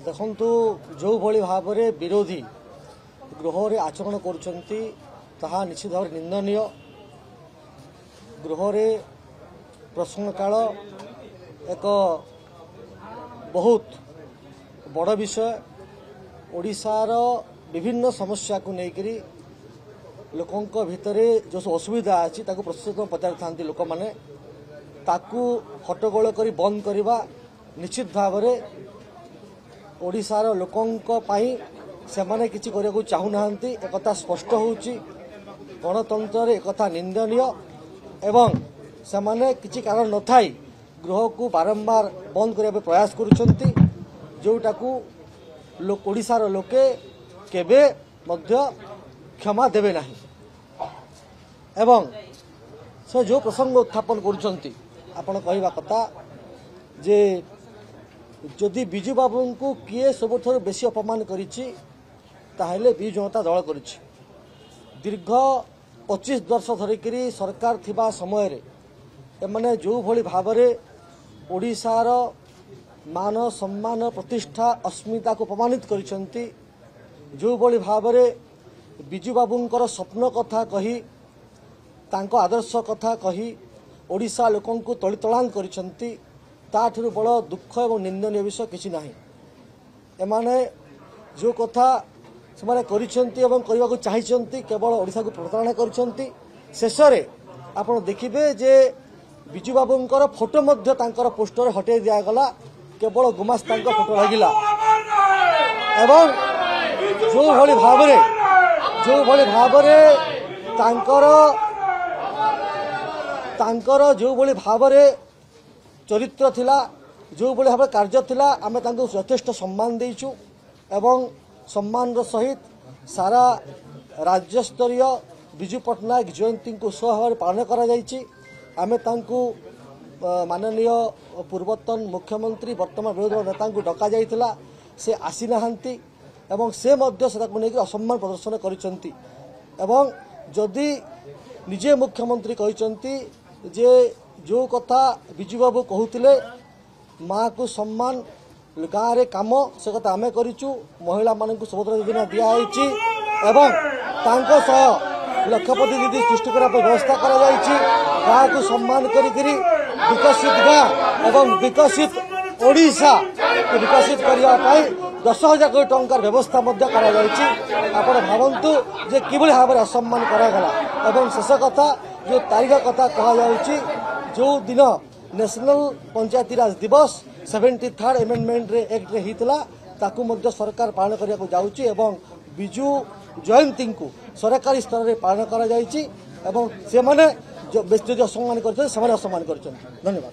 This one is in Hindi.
देखु जो भली भाव में विरोधी गृह रे आचरण करुछंती ताहा निश्चित भाव निंदनीय। गृह रे प्रश्नकाल एक बहुत बड़ विषय। ओडिशार विभिन्न समस्या को लेकर लोकों भितर जो असुविधा अच्छी प्रस्तुत पचारि था लोक मैंने हट्टगोल कर बंद करवा निश्चित भाव में ओडिशार लोकों से माने किसी करने को चाहूना एक स्पष्ट होची। गणतंत्र एक निंदनीय एवं से माने किसी कारण न थाई गृह को बारंबार बंद करने प्रयास करुछंती जोटा को ओडिशार लोके केबे मध्य क्षमा देवे नहीं। एवं से जो प्रसंग उत्थापन करुछंती आपण कहवा कथा जे जदि बिजू बाबू को किए सबुठ बेसी अपमान करिछि ताहेले बिजू जनता दल करिछि। दीर्घ 25 वर्ष धरिकी सरकार थिबा समय रे एमाने जो भली भाव में ओडिशार मान सम्मान प्रतिष्ठा अस्मिता को अपमानित करिसंती जो भली भाव में बिजू बाबूंकर स्वप्न कथा कही तांको आदर्श कथा कही ओडिशा लोकों को तलितलांग करिसंती ताठुर बड़ दुख एवं निंदनीय विषय किसी ना। एमाने जो कथा से करिसंती एवं करने को चाहिए केवल ओडिशा को प्रताड़ना करिसंती। शेष में आपड़ देखिए जे बिजू बाबूंकर फोटो मध्य तांकर पोस्टर हटे दिगला केवल गुमास्ता फोटो लगिला एवं जो भली भाव तांकर जो भली भाव चरित्र थिला जो भली भाव कार्य थिला आमे तांको यथेष्ट सम्मान देइछु एवं सम्मान सहित सारा राज्य स्तरीय बिजू पट्टनायक जयंती को भाव पालन करा जाइछि। आमे तांको माननीय पूर्वतन मुख्यमंत्री वर्तमान विरोधी नेता को डका जाइथिला से आसी नाहांती एवं से मध्य से लेकर असम्मान प्रदर्शन करिसंती। एवं जदि निजे मुख्यमंत्री कहिसंती जे जो कथा बिजू बाबू कहूतिले माँ को सम्मान गाँव रे काम से कथा आमे करिचु महिला मानक सुभद्रा योजना दिखाई एवं तांको सह लक्षपति दीदी सृष्टि करने व्यवस्था करा जाइछि। गाँव को सम्मान करी विकसित गाँव एवं विकसित ओडिशा को विकसित करने 10,000 कोटी टंकार व्यवस्था आपण भावंतु जे किभली भाव में असम्मान करागला। एवं शेष कथा जो तारीख कथा कहुच्छी जो दिन नेशनल पंचायती राज दिवस 73rd एमेंडमेंट रे एक्ट रे हितला ताकू मध्य सरकार पालन करने को जाउची एवं बिजू जयंती को सरकारी स्तर में पालन करा जाइछि एवं से माने जो असम्मान कर धन्यवाद।